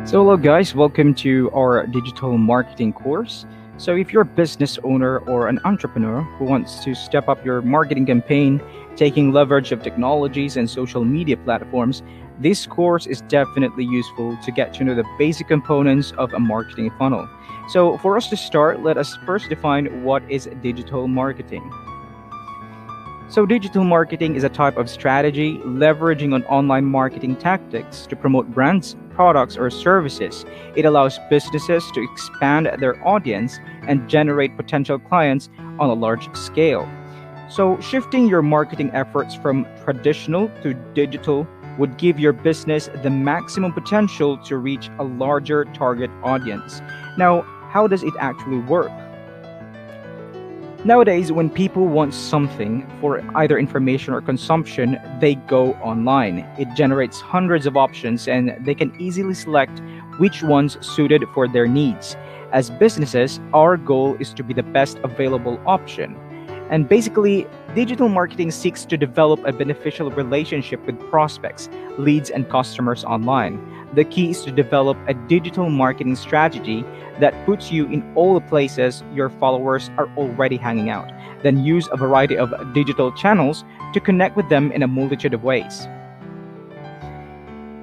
So, hello guys, welcome to our digital marketing course. So, if you're a business owner or an entrepreneur who wants to step up your marketing campaign, taking leverage of technologies and social media platforms, this course is definitely useful to get to know the basic components of a marketing funnel. So, for us to start, let us first define what is digital marketing. So, digital marketing is a type of strategy leveraging on online marketing tactics to promote brands, products, or services. It allows businesses to expand their audience and generate potential clients on a large scale. So, shifting your marketing efforts from traditional to digital would give your business the maximum potential to reach a larger target audience. Now, how does it actually work? Nowadays, when people want something for either information or consumption, they go online. It generates hundreds of options and they can easily select which ones suited for their needs. As businesses, our goal is to be the best available option. And basically, digital marketing seeks to develop a beneficial relationship with prospects, leads, and customers online. The key is to develop a digital marketing strategy that puts you in all the places your followers are already hanging out. Then use a variety of digital channels to connect with them in a multitude of ways.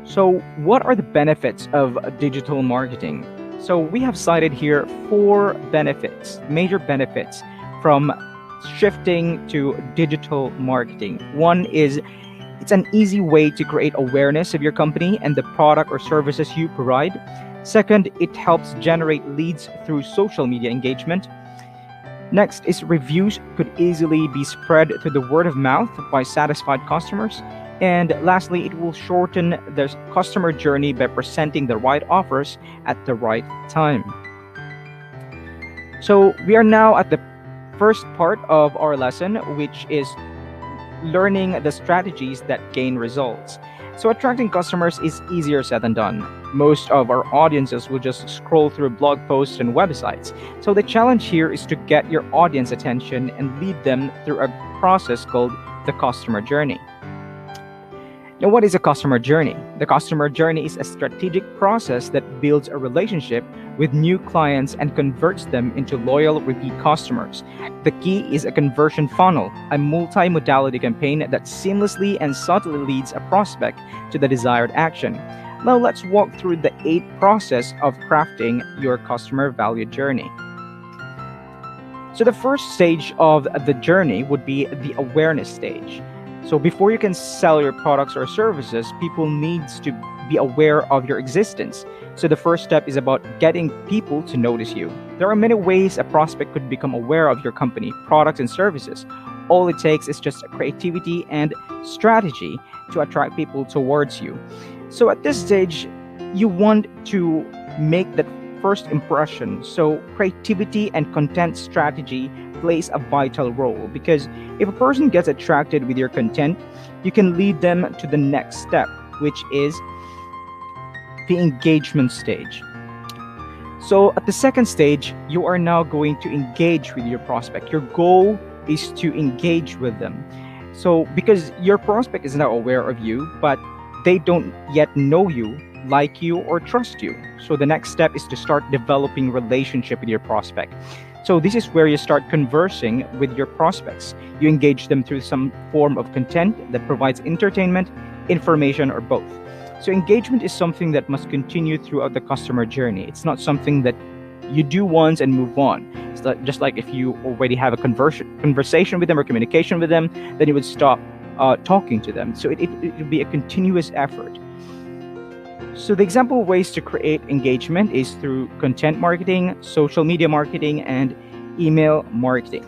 So, what are the benefits of digital marketing? So, we have cited here four benefits, major benefits from shifting to digital marketing. One is it's an easy way to create awareness of your company and the product or services you provide. Second, it helps generate leads through social media engagement. Next is reviews could easily be spread through the word of mouth by satisfied customers. And lastly, it will shorten the customer journey by presenting the right offers at the right time. So we are now at the first part of our lesson, which is learning the strategies that gain results. So, attracting customers is easier said than done. Most of our audiences will just scroll through blog posts and websites. So, the challenge here is to get your audience attention and lead them through a process called the customer journey. Now, what is a customer journey? The customer journey is a strategic process that builds a relationship with new clients and converts them into loyal repeat customers. The key is a conversion funnel, a multi-modality campaign that seamlessly and subtly leads a prospect to the desired action. Now, let's walk through the 8 process of crafting your customer value journey. So, the first stage of the journey would be the awareness stage. So before you can sell your products or services, people needs to be aware of your existence. So the first step is about getting people to notice you. There are many ways a prospect could become aware of your company, products, and services. All it takes is just creativity and strategy to attract people towards you. So at this stage, you want to make that first impression. So creativity and content strategy plays a vital role because if a person gets attracted with your content, you can lead them to the next step, which is the engagement stage. So at the second stage, you are now going to engage with your prospect. Your goal is to engage with them. So because your prospect is now aware of you, but they don't yet know you, like you, or trust you. So the next step is to start developing relationship with your prospect. So this is where you start conversing with your prospects. You engage them through some form of content that provides entertainment, information, or both. So engagement is something that must continue throughout the customer journey. It's not something that you do once and move on. It's just like if you already have a conversation with them or communication with them, then you would stop talking to them. So it would be a continuous effort. So the example ways to create engagement is through content marketing, social media marketing, and email marketing.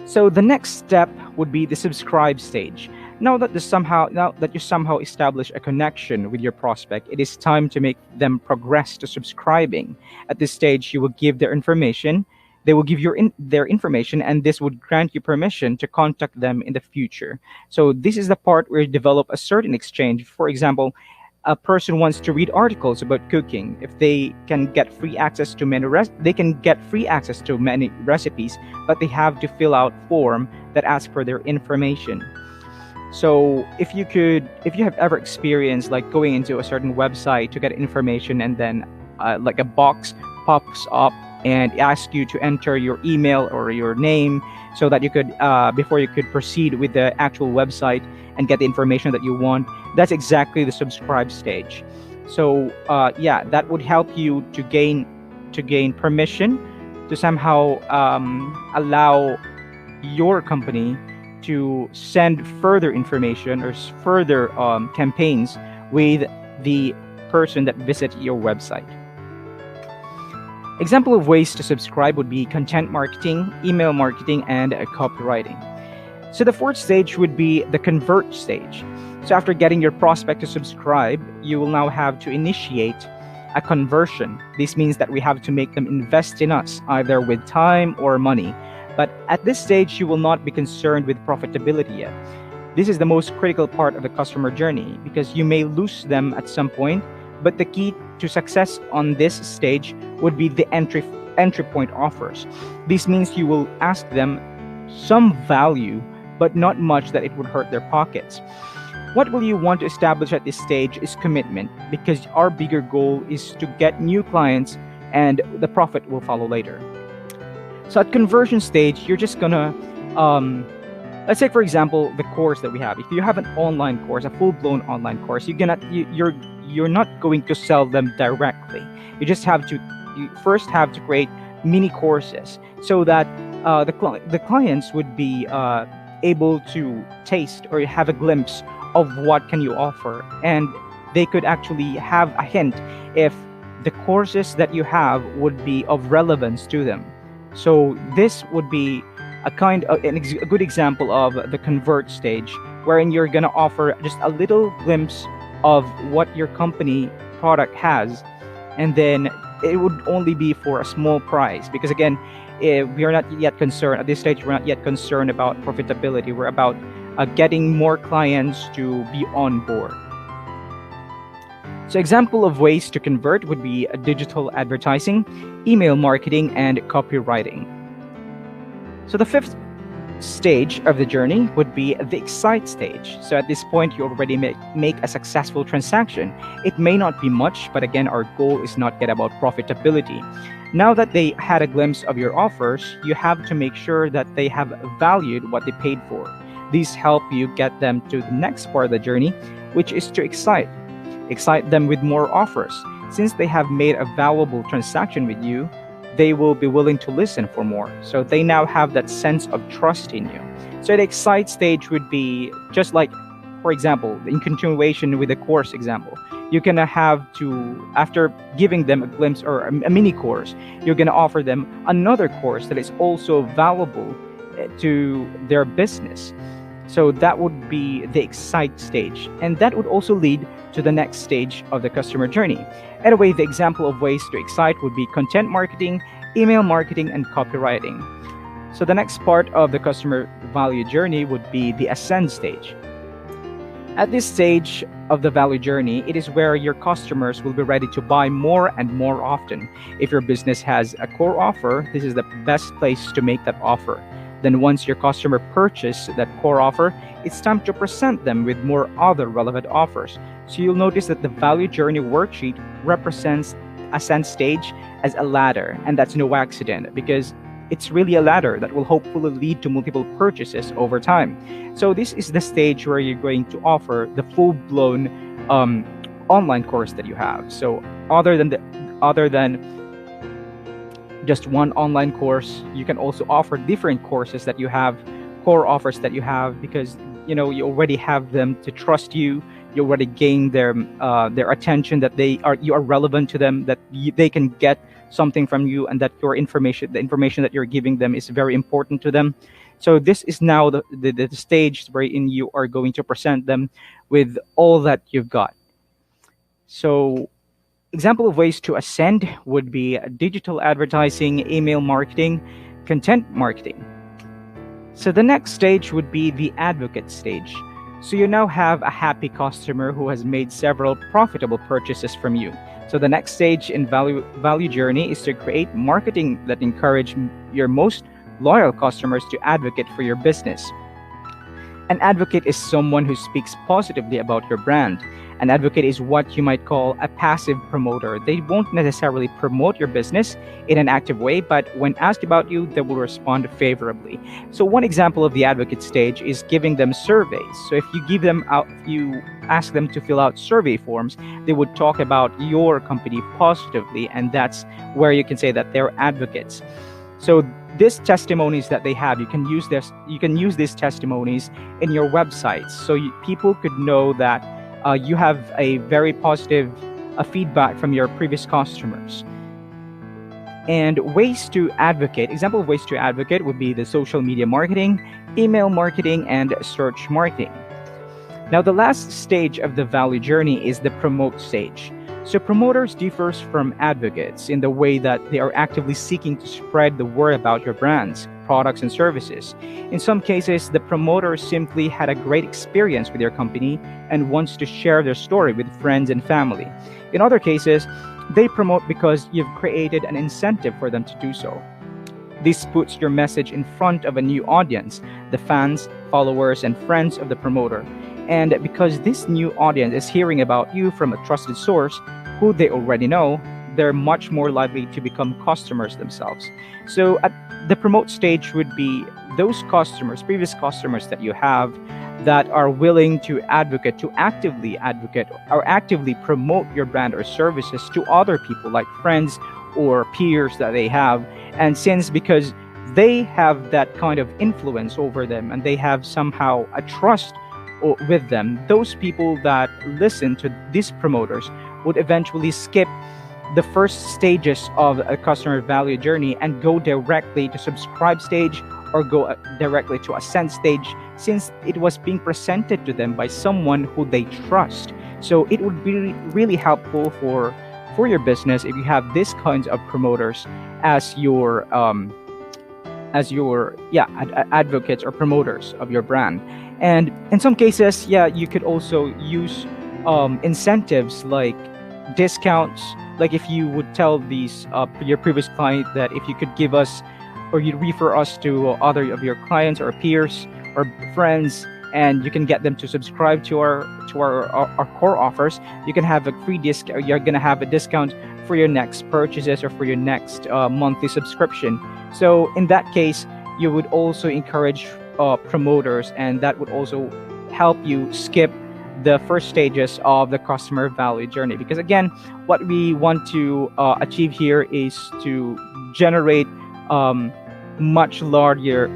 So the next step would be the subscribe stage. Now that you somehow establish a connection with your prospect, it is time to make them progress to subscribing. At this stage, you will give their information. They will give their information, and this would grant you permission to contact them in the future. So this is the part where you develop a certain exchange. For example, a person wants to read articles about cooking. If they can get free access to many recipes, but they have to fill out form that asks for their information. So if you have ever experienced like going into a certain website to get information, and then like a box pops up and asks you to enter your email or your name, so that you could before you could proceed with the actual website and get the information that you want. That's exactly the subscribe stage. So yeah, that would help you to gain permission to somehow allow your company to send further information or further campaigns with the person that visit your website. Example of ways to subscribe would be content marketing, email marketing, and copywriting. So the fourth stage would be the convert stage. So after getting your prospect to subscribe, you will now have to initiate a conversion. This means that we have to make them invest in us, either with time or money. But at this stage, you will not be concerned with profitability yet. This is the most critical part of the customer journey, because you may lose them at some point, but the key to success on this stage would be the entry point offers. This means you will ask them some value, but not much that it would hurt their pockets. What will you want to establish at this stage is commitment, because our bigger goal is to get new clients and the profit will follow later. So at conversion stage, you're just gonna, let's say for example, the course that we have. If you have an online course, a full-blown online course, you're not going to sell them directly. You first have to create mini courses so that the clients would be able to taste or have a glimpse of what can you offer, and they could actually have a hint if the courses that you have would be of relevance to them. So this would be a good example of the convert stage, wherein you're going to offer just a little glimpse of what your company product has, and then it would only be for a small price, because again, we are not yet concerned at this stage. We're not yet concerned about profitability. We're about getting more clients to be on board. So example of ways to convert would be digital advertising, email marketing, and copywriting. So the fifth stage of the journey would be the excite stage. So at this point, you already make a successful transaction. It may not be much, but again, our goal is not yet about profitability. Now that they had a glimpse of your offers, you have to make sure that they have valued what they paid for. These help you get them to the next part of the journey, which is to excite them with more offers. Since they have made a valuable transaction with you, they will be willing to listen for more. So they now have that sense of trust in you. So the excite stage would be just like, for example, in continuation with the course example, you're gonna have to, after giving them a glimpse or a mini course, you're gonna offer them another course that is also valuable to their business. So that would be the excite stage, and that would also lead to the next stage of the customer journey. Anyway, the example of ways to excite would be content marketing, email marketing, and copywriting. So the next part of the customer value journey would be the ascend stage. At this stage of the value journey, it is where your customers will be ready to buy more and more often. If your business has a core offer, this is the best place to make that offer. Then once your customer purchase that core offer, it's time to present them with more other relevant offers. So you'll notice that the value journey worksheet represents ascent stage as a ladder, and that's no accident, because it's really a ladder that will hopefully lead to multiple purchases over time. So this is the stage where you're going to offer the full-blown online course that you have. So other than just one online course, you can also offer different courses that you have, core offers that you have, because you already have them to trust you. You already gain their attention, that you are relevant to them, that they can get something from you, and that the information that you're giving them is very important to them. So this is now the stage wherein you are going to present them with all that you've got. So example of ways to ascend would be digital advertising, email marketing, content marketing. So the next stage would be the advocate stage. So you now have a happy customer who has made several profitable purchases from you. So the next stage in value journey is to create marketing that encourage your most loyal customers to advocate for your business. An advocate is someone who speaks positively about your brand. An advocate is what you might call a passive promoter. They won't necessarily promote your business in an active way, but when asked about you, they will respond favorably. So one example of the advocate stage is giving them surveys. So if you give them out, if you ask them to fill out survey forms, they would talk about your company positively, and that's where you can say that they're advocates. So these testimonies that they have, you can use these testimonies in your websites, so people could know that you have a very positive feedback from your previous customers. And ways to advocate, example of ways to advocate would be the social media marketing, email marketing, and search marketing. Now, the last stage of the value journey is the promote stage. So promoters differs from advocates in the way that they are actively seeking to spread the word about your brands, products, and services. In some cases, the promoter simply had a great experience with your company and wants to share their story with friends and family. In other cases, they promote because you've created an incentive for them to do so. This puts your message in front of a new audience, the fans, followers, and friends of the promoter. And because this new audience is hearing about you from a trusted source who they already know, they're much more likely to become customers themselves. So at the promote stage would be those customers, previous customers that you have that are willing to actively advocate or actively promote your brand or services to other people like friends or peers that they have. And because they have that kind of influence over them and they have somehow a trust with them, those people that listen to these promoters would eventually skip the first stages of a customer value journey and go directly to subscribe stage or go directly to ascend stage, since it was being presented to them by someone who they trust. So it would be really helpful for your business if you have these kinds of promoters as your advocates or promoters of your brand. And in some cases, you could also use incentives like discounts. Like if you would tell these your previous client that if you could give us or you'd refer us to other of your clients or peers or friends, and you can get them to subscribe to our core offers, you can have a free discount. You're gonna have a discount for your next purchases or for your next monthly subscription. So in that case, you would also encourage promoters, and that would also help you skip the first stages of the customer value journey. Because again, what we want to achieve here is to generate much larger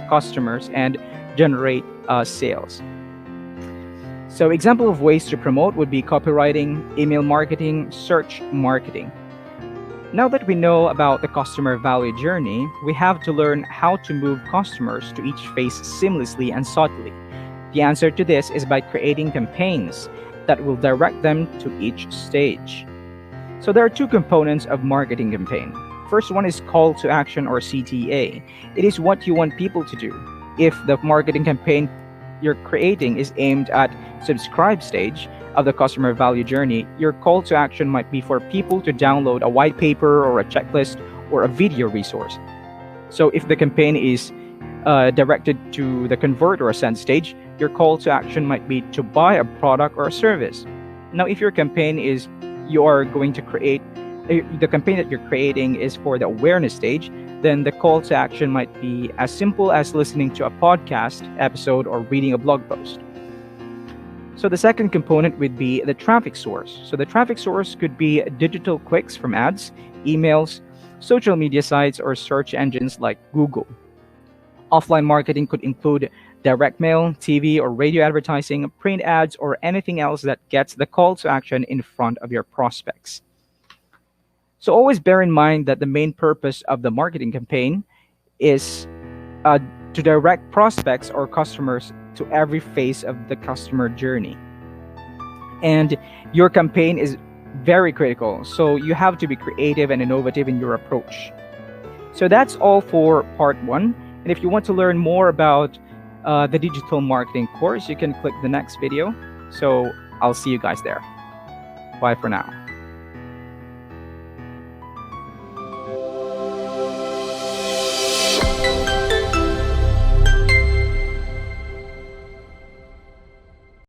customers and generate sales. So example of ways to promote would be copywriting, email marketing, search marketing. Now that we know about the customer value journey, we have to learn how to move customers to each phase seamlessly and subtly. The answer to this is by creating campaigns that will direct them to each stage. So there are two components of marketing campaign. First one is call to action or CTA. It is what you want people to do. If the marketing campaign you're creating is aimed at subscribe stage of the customer value journey, your call to action might be for people to download a white paper or a checklist or a video resource. So if the campaign is directed to the convert or ascend stage, your call to action might be to buy a product or a service. Now, if your campaign is the campaign that you're creating is for the awareness stage, then the call to action might be as simple as listening to a podcast episode or reading a blog post. So the second component would be the traffic source. So the traffic source could be digital clicks from ads, emails, social media sites, or search engines like Google. Offline marketing could include direct mail, TV or radio advertising, print ads, or anything else that gets the call to action in front of your prospects. So always bear in mind that the main purpose of the marketing campaign is to direct prospects or customers to every phase of the customer journey. And your campaign is very critical, so you have to be creative and innovative in your approach. So that's all for part 1. And if you want to learn more about the digital marketing course, you can click the next video. So I'll see you guys there. Bye for now.